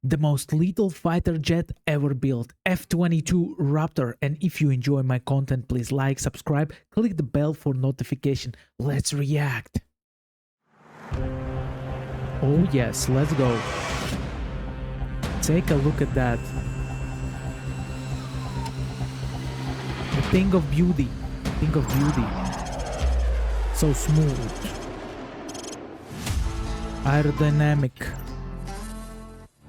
the most lethal fighter jet ever built, F-22 Raptor. And if you enjoy my content, please like, subscribe, click the bell for notification. Let's react. Oh yes, let's go. Take a look at that. A thing of beauty. Thing of beauty. So smooth. Aerodynamic.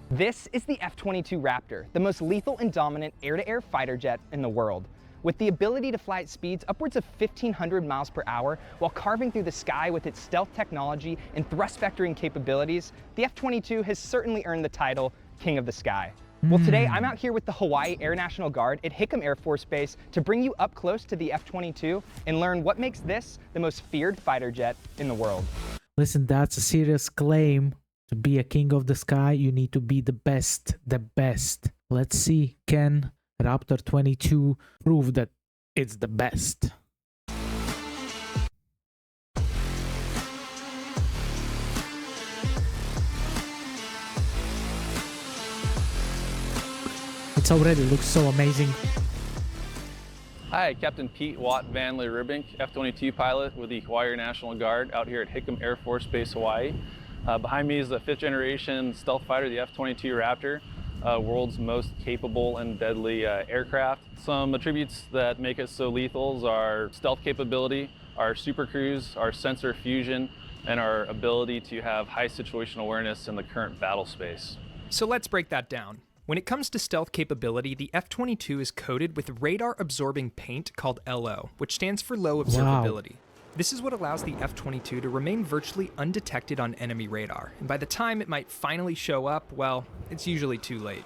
This is the F-22 Raptor, the most lethal and dominant air-to-air fighter jet in the world. With the ability to fly at speeds upwards of 1,500 miles per hour while carving through the sky with its stealth technology and thrust vectoring capabilities, the F-22 has certainly earned the title King of the Sky. Well, today I'm out here with the Hawaii Air National Guard at Hickam Air Force Base to bring you up close to the F-22 and learn what makes this the most feared fighter jet in the world. Listen, that's a serious claim. To be a king of the sky, you need to be the best, the best. Let's see, can Raptor 22 prove that it's the best? It already looks so amazing. Hi, Captain Pete Watt Van Lee-Ribink, F-22 pilot with the Hawaii Air National Guard out here at Hickam Air Force Base, Hawaii. Behind me is the 5th generation stealth fighter, the F-22 Raptor, world's most capable and deadly aircraft. Some attributes that make it so lethal are our stealth capability, our supercruise, our sensor fusion, and our ability to have high situational awareness in the current battle space. So let's break that down. When it comes to stealth capability, the F-22 is coated with radar-absorbing paint called LO, which stands for low observability. Wow. This is what allows the F-22 to remain virtually undetected on enemy radar, and by the time it might finally show up, well, it's usually too late.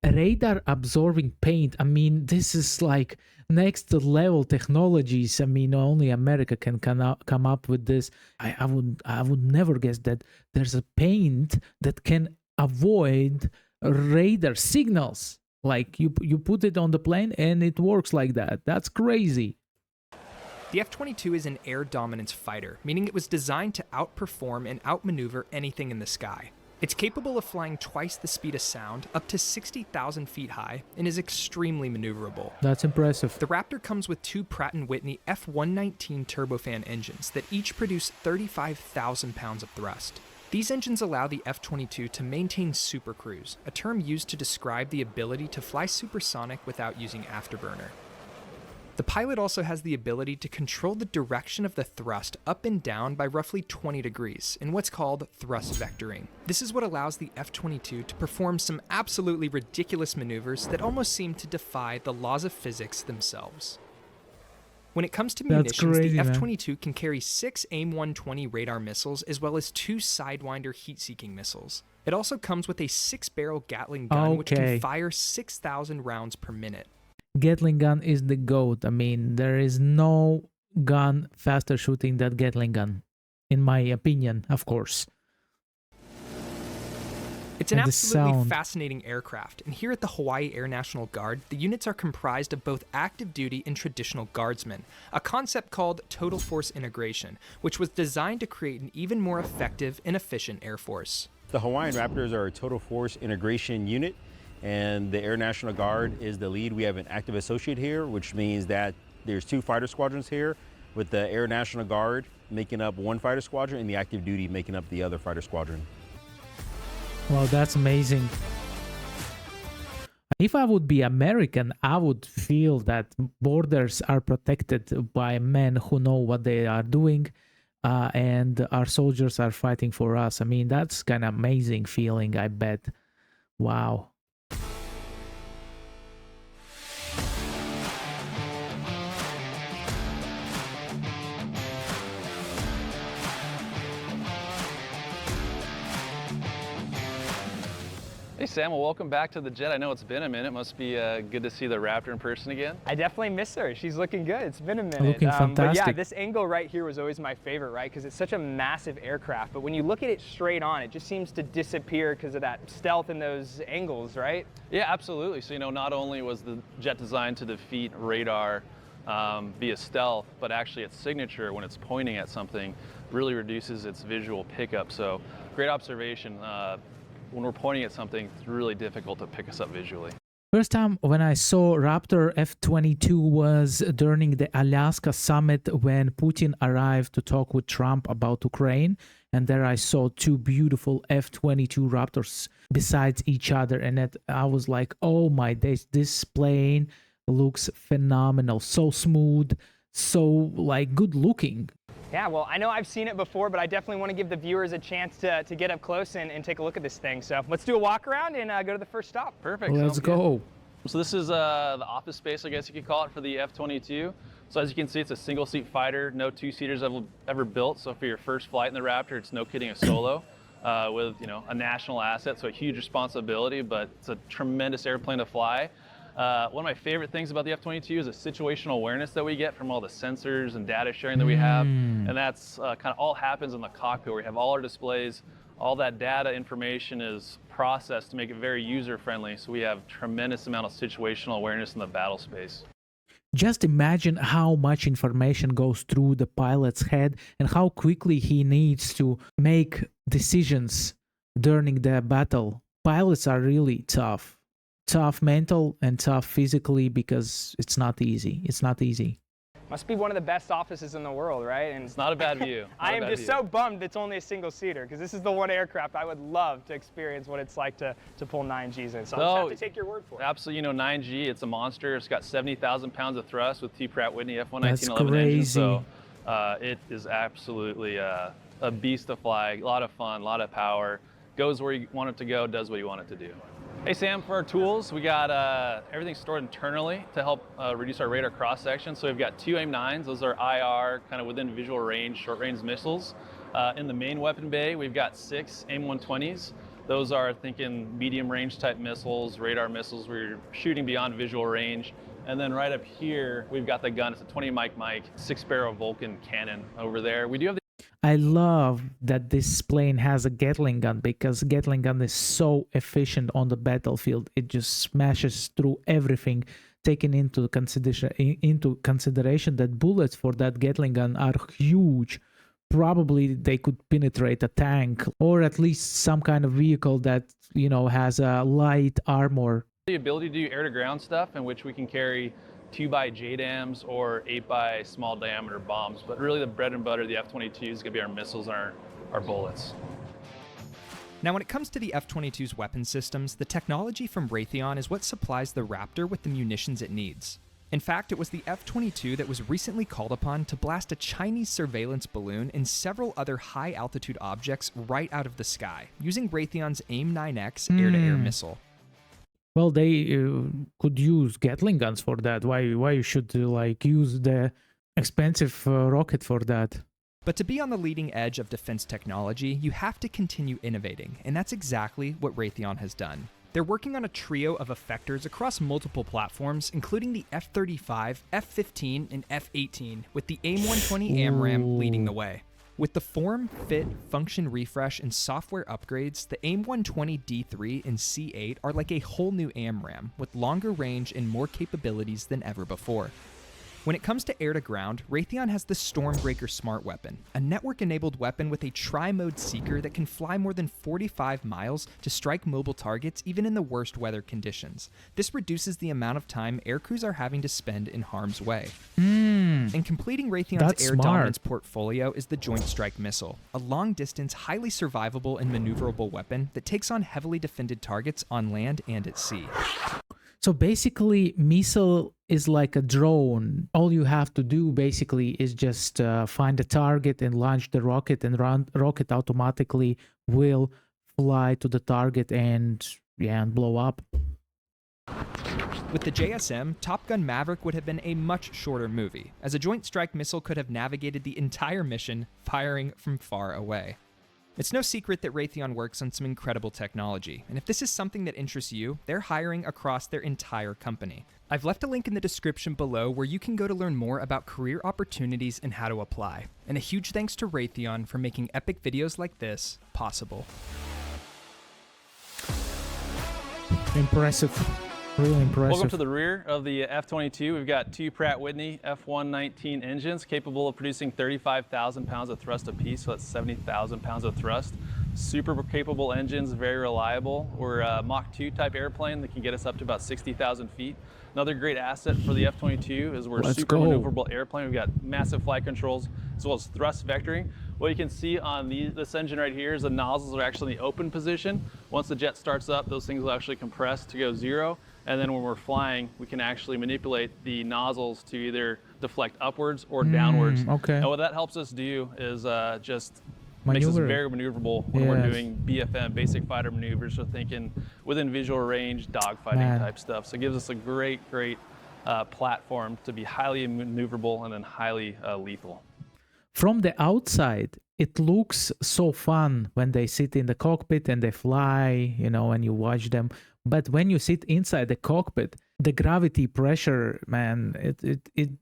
Radar-absorbing paint, I mean, this is like next-level technologies. I mean, only America can come up with this. I would never guess that there's a paint that can avoid radar signals. Like you put it on the plane and it works like that. That's crazy. The F-22 is an air dominance fighter, meaning it was designed to outperform and outmaneuver anything in the sky. It's capable of flying twice the speed of sound, up to 60,000 feet high, and is extremely maneuverable. That's impressive. The Raptor comes with two Pratt & Whitney F-119 turbofan engines that each produce 35,000 pounds of thrust. These engines allow the F-22 to maintain supercruise, a term used to describe the ability to fly supersonic without using afterburner. The pilot also has the ability to control the direction of the thrust up and down by roughly 20 degrees in what's called thrust vectoring. This is what allows the F-22 to perform some absolutely ridiculous maneuvers that almost seem to defy the laws of physics themselves. When it comes to munitions, the F-22 can carry 6 AIM-120 radar missiles as well as 2 Sidewinder heat-seeking missiles. It also comes with a 6-barrel Gatling gun which can fire 6,000 rounds per minute. Gatling gun is the GOAT. I mean, there is no gun faster shooting than Gatling gun, in my opinion, of course. It's an absolutely fascinating aircraft, and here at the Hawaii Air National Guard, the units are comprised of both active duty and traditional guardsmen, a concept called total force integration, which was designed to create an even more effective and efficient air force. The Hawaiian Raptors are a total force integration unit, and the Air National Guard is the lead. We have an active associate here, which means that there's 2 fighter squadrons here, with the Air National Guard making up 1 fighter squadron and the active duty making up the other fighter squadron. Wow, that's amazing. If I would be American, I would feel that borders are protected by men who know what they are doing, and our soldiers are fighting for us. I mean, that's kind of amazing feeling, I bet. Wow. Hey Sam, well welcome back to the jet. I know it's been a minute. Must be good to see the Raptor in person again. I definitely miss her. She's looking good. It's been a minute. Looking fantastic. But yeah, this angle right here was always my favorite, right? Because it's such a massive aircraft. But when you look at it straight on, it just seems to disappear because of that stealth and those angles, right? Yeah, absolutely. So, you know, not only was the jet designed to defeat radar via stealth, but actually its signature, when it's pointing at something, really reduces its visual pickup. So, great observation. when we're pointing at something, it's really difficult to pick us up visually. First time when I saw Raptor F-22 was during the Alaska summit when Putin arrived to talk with Trump about Ukraine. And there I saw two beautiful F-22 Raptors besides each other. And I was like, oh my days, this plane looks phenomenal. So smooth, so like good looking. Yeah, well, I know I've seen it before, but I definitely want to give the viewers a chance to get up close and take a look at this thing. So let's do a walk around and go to the first stop. Perfect. Let's go. So this is the office space, I guess you could call it, for the F-22. So as you can see, it's a single-seat fighter. No two-seaters ever built. So for your first flight in the Raptor, it's no kidding a solo with a national asset. So a huge responsibility, but it's a tremendous airplane to fly. One of my favorite things about the F-22 is the situational awareness that we get from all the sensors and data sharing that we have. And that's kind of all happens in the cockpit where we have all our displays. All that data information is processed to make it very user-friendly. So we have tremendous amount of situational awareness in the battle space. Just imagine how much information goes through the pilot's head and how quickly he needs to make decisions during the battle. Pilots are really tough mental and tough physically because it's not easy. It's not easy. Must be one of the best offices in the world, right? And It's not a bad view. I am just so bummed it's only a single-seater because this is the one aircraft I would love to experience what it's like to pull 9Gs in. So I'll just have to take your word for it. Absolutely, 9G, it's a monster. It's got 70,000 pounds of thrust with T. Pratt Whitney F-119 That's 11 engines. So crazy. it is absolutely a beast to fly. A lot of fun, a lot of power. Goes where you want it to go, does what you want it to do. Hey Sam, for our tools, we got everything stored internally to help reduce our radar cross section. So we've got two AIM-9s, those are IR, kind of within visual range, short range missiles. In the main weapon bay, we've got 6 AIM-120s. Those are thinking medium range type missiles, radar missiles where you're shooting beyond visual range. And then right up here, we've got the gun, it's a 20 mic 6-barrel Vulcan cannon over there. We do have the I love that this plane has a Gatling gun because Gatling gun is so efficient on the battlefield. It just smashes through everything. Taking into consideration that bullets for that Gatling gun are huge. Probably they could penetrate a tank or at least some kind of vehicle that has a light armor. The ability to do air-to-ground stuff in which we can carry 2x JDAMs or 8x small diameter bombs, but really the bread and butter of the F-22 is going to be our missiles and our bullets. Now when it comes to the F-22's weapon systems, the technology from Raytheon is what supplies the Raptor with the munitions it needs. In fact, it was the F-22 that was recently called upon to blast a Chinese surveillance balloon and several other high-altitude objects right out of the sky, using Raytheon's AIM-9X air-to-air missile. Well, they could use Gatling guns for that. Why you should use the expensive rocket for that? But to be on the leading edge of defense technology, you have to continue innovating, and that's exactly what Raytheon has done. They're working on a trio of effectors across multiple platforms, including the F-35, F-15, and F-18, with the AIM-120 AMRAAM leading the way. With the form, fit, function refresh, and software upgrades, the AIM-120 D3 and C8 are like a whole new AMRAAM, with longer range and more capabilities than ever before. When it comes to air-to-ground, Raytheon has the Stormbreaker Smart Weapon, a network-enabled weapon with a tri-mode seeker that can fly more than 45 miles to strike mobile targets even in the worst weather conditions. This reduces the amount of time aircrews are having to spend in harm's way. And completing Raytheon's air dominance portfolio is the Joint Strike Missile, a long-distance, highly survivable and maneuverable weapon that takes on heavily defended targets on land and at sea. So basically, missile is like a drone. All you have to do basically is just find a target and launch the rocket, and rocket automatically will fly to the target and blow up. With the JSM, Top Gun Maverick would have been a much shorter movie, as a Joint Strike Missile could have navigated the entire mission, firing from far away. It's no secret that Raytheon works on some incredible technology, and if this is something that interests you, they're hiring across their entire company. I've left a link in the description below where you can go to learn more about career opportunities and how to apply. And a huge thanks to Raytheon for making epic videos like this possible. Impressive. Really impressive. Welcome to the rear of the F-22. We've got 2 Pratt Whitney F-119 engines capable of producing 35,000 pounds of thrust apiece, so that's 70,000 pounds of thrust. super capable engines, very reliable. We're a Mach 2 type airplane that can get us up to about 60,000 feet. Another great asset for the F-22 is we're a Let's super go. maneuverable airplane. We've got massive flight controls as well as thrust vectoring. What you can see on this engine right here is the nozzles are actually in the open position. Once the jet starts up, those things will actually compress to go zero. And then when we're flying, we can actually manipulate the nozzles to either deflect upwards or downwards. Okay. And what that helps us do is just makes us Maneuver. very maneuverable when we're Yes. doing BFM, basic fighter maneuvers. So thinking within visual range, dogfighting Man. type stuff. So it gives us a great platform to be highly maneuverable and then highly lethal. From the outside, it looks so fun when they sit in the cockpit and they fly, you know, and you watch them. But when you sit inside the cockpit, the gravity pressure, man,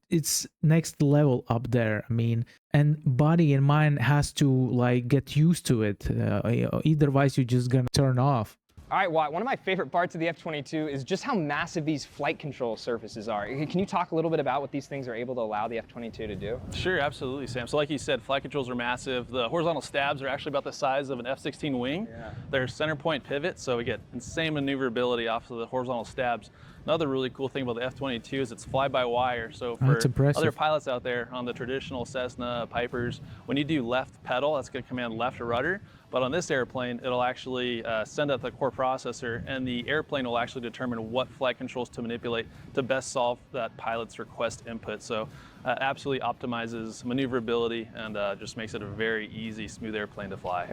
it's next level up there. I mean, and body and mind has to like get used to it. Otherwise, you're just gonna turn off. All right, Watt, one of my favorite parts of the F-22 is just how massive these flight control surfaces are. Can you talk a little bit about what these things are able to allow the F-22 to do? Sure, absolutely, Sam. So like you said, flight controls are massive. The horizontal stabs are actually about the size of an F-16 wing. Yeah. They're center point pivot, so we get insane maneuverability off of the horizontal stabs. Another really cool thing about the F-22 is it's fly-by-wire. So for That's impressive. other pilots out there on the traditional Cessna, Pipers, when you do left pedal, that's going to command left rudder. But on this airplane, it'll actually send out the core processor, and the airplane will actually determine what flight controls to manipulate to best solve that pilot's request input. So absolutely optimizes maneuverability and just makes it a very easy, smooth airplane to fly.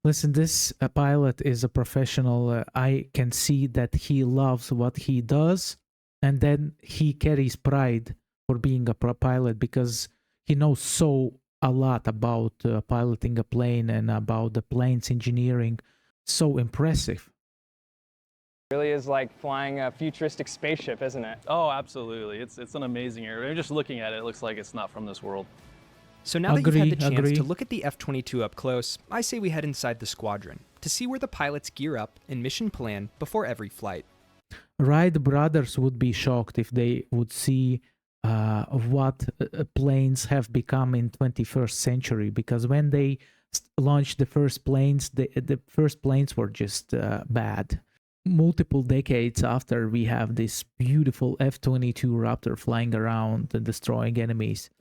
Listen, this pilot is a professional. I can see that he loves what he does, and then he carries pride for being a pro pilot because he knows a lot about piloting a plane and about the plane's engineering. So impressive. It really is like flying a futuristic spaceship, isn't it? Oh, absolutely. It's an amazing airplane. Just looking at it, it looks like it's not from this world. So now that you've had the chance Agree. to look at the F-22 up close, I say we head inside the squadron to see where the pilots gear up and mission plan before every flight. Wright brothers would be shocked if they would see what planes have become in 21st century, because when they launched the first planes, the first planes were just bad. Multiple decades after, we have this beautiful F-22 Raptor flying around and destroying enemies.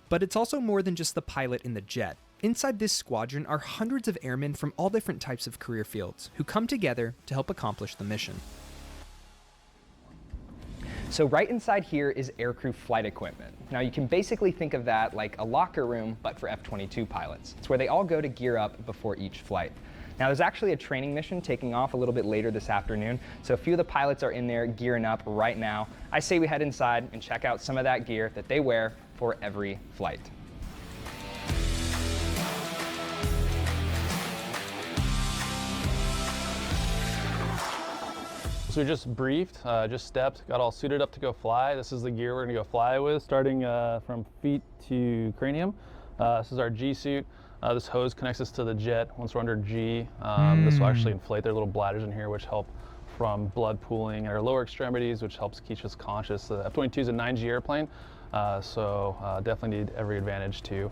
But it's also more than just the pilot in the jet. Inside this squadron are hundreds of airmen from all different types of career fields who come together to help accomplish the mission. So right inside here is aircrew flight equipment. Now you can basically think of that like a locker room, but for F-22 pilots. It's where they all go to gear up before each flight. Now there's actually a training mission taking off a little bit later this afternoon, so a few of the pilots are in there gearing up right now. I say we head inside and check out some of that gear that they wear for every flight. So we just briefed, just stepped, got all suited up to go fly. This is the gear we're gonna go fly with, starting from feet to cranium. This is our G suit. This hose connects us to the jet once we're under G. This will actually inflate their little bladders in here, which help from blood pooling in our lower extremities, which helps keep us conscious. The F-22 is a 9G airplane, so definitely need every advantage to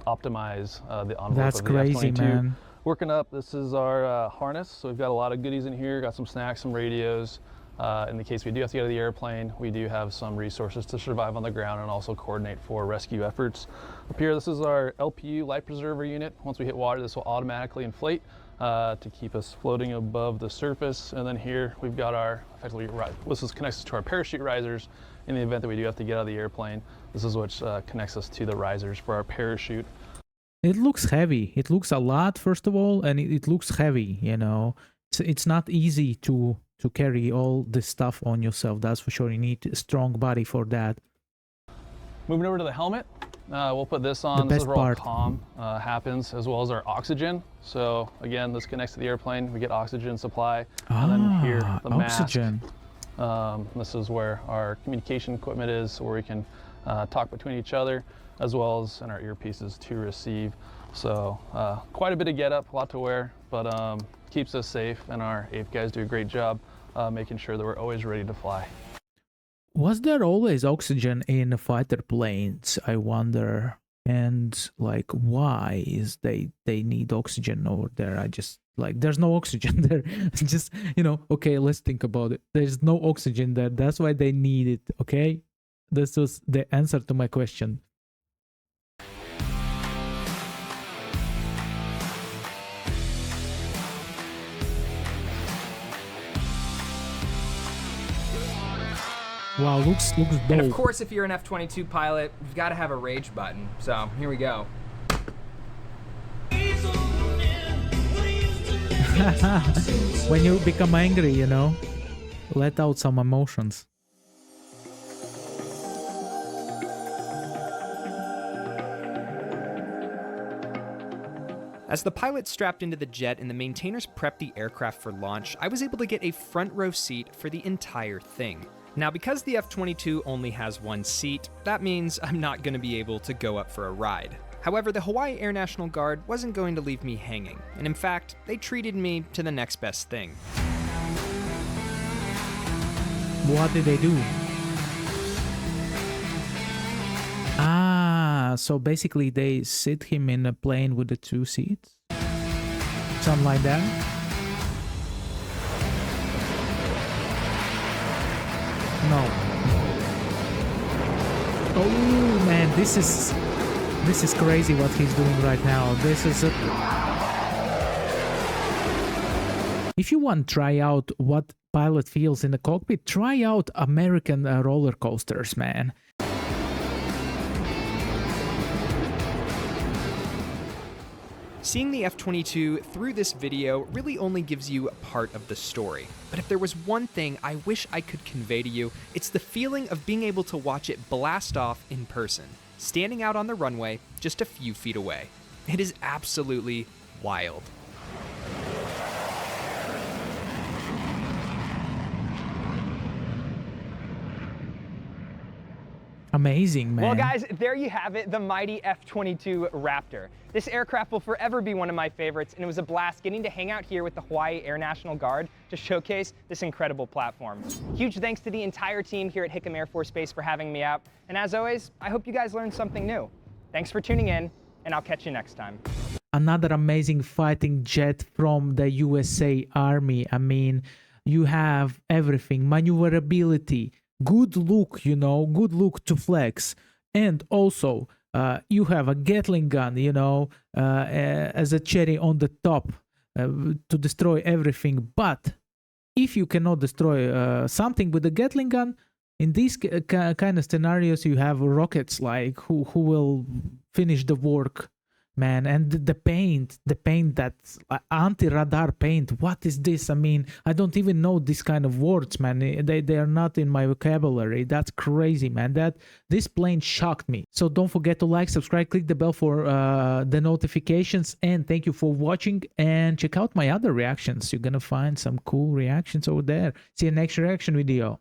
optimize the envelope That's of the crazy, F-22. man. Working up, this is our harness. So we've got a lot of goodies in here, got some snacks, some radios. In the case we do have to get out of the airplane, we do have some resources to survive on the ground and also coordinate for rescue efforts. Up here, this is our LPU life preserver unit. Once we hit water, this will automatically inflate to keep us floating above the surface. And then here we've got our, effectively, this connects us to our parachute risers in the event that we do have to get out of the airplane. This is what connects us to the risers for our parachute. It looks heavy. It looks a lot, first of all, and it looks heavy, you know. It's not easy to carry all this stuff on yourself, that's for sure. You need a strong body for that. Moving over to the helmet, we'll put this on. This is where all comm happens, as well as our oxygen. So again, this connects to the airplane. We get oxygen supply. And then here, the oxygen. mask. This is where our communication equipment is, where we can talk between each other, as well as in our earpieces to receive. So quite a bit of get up, a lot to wear, but keeps us safe, and our AIF guys do a great job making sure that we're always ready to fly. Was there always oxygen in fighter planes, I wonder? And like, why is they need oxygen over there? I just like, there's no oxygen there. Just, okay, let's think about it. There's no oxygen there. That's why they need it. Okay, this was the answer to my question. Wow, looks dope. And of course, if you're an F-22 pilot, you've got to have a rage button. So here we go. When you become angry, let out some emotions. As the pilot strapped into the jet and the maintainers prepped the aircraft for launch, I was able to get a front row seat for the entire thing. Now, because the F-22 only has one seat, that means I'm not going to be able to go up for a ride. However, the Hawaii Air National Guard wasn't going to leave me hanging, and in fact, they treated me to the next best thing. What did they do? So basically they sit him in a plane with the 2 seats? Something like that? No. Oh man, this is crazy what he's doing right now. This is If you want to try out what pilot feels in the cockpit, try out American roller coasters, man. Seeing the F-22 through this video really only gives you part of the story. But if there was one thing I wish I could convey to you, it's the feeling of being able to watch it blast off in person, standing out on the runway just a few feet away. It is absolutely wild. Amazing, man. Well, guys, there you have it, the mighty F-22 Raptor. This aircraft will forever be one of my favorites, and it was a blast getting to hang out here with the Hawaii Air National Guard to showcase this incredible platform. Huge thanks to the entire team here at Hickam Air Force Base for having me out, and as always, I hope you guys learned something new. Thanks for tuning in, and I'll catch you next time. Another amazing fighting jet from the USA Army. I mean, you have everything, maneuverability, good look, good look to flex, and also you have a Gatling gun, as a cherry on the top to destroy everything. But if you cannot destroy something with the Gatling gun, in these kind of scenarios, you have rockets like who will finish the work, man. And the paint, that's anti-radar paint. What is this? I mean, I don't even know this kind of words, man. They are not in my vocabulary. That's crazy, man. This plane shocked me. So don't forget to like, subscribe, click the bell for the notifications, and thank you for watching. And check out my other reactions. You're gonna find some cool reactions over there. See you next reaction video.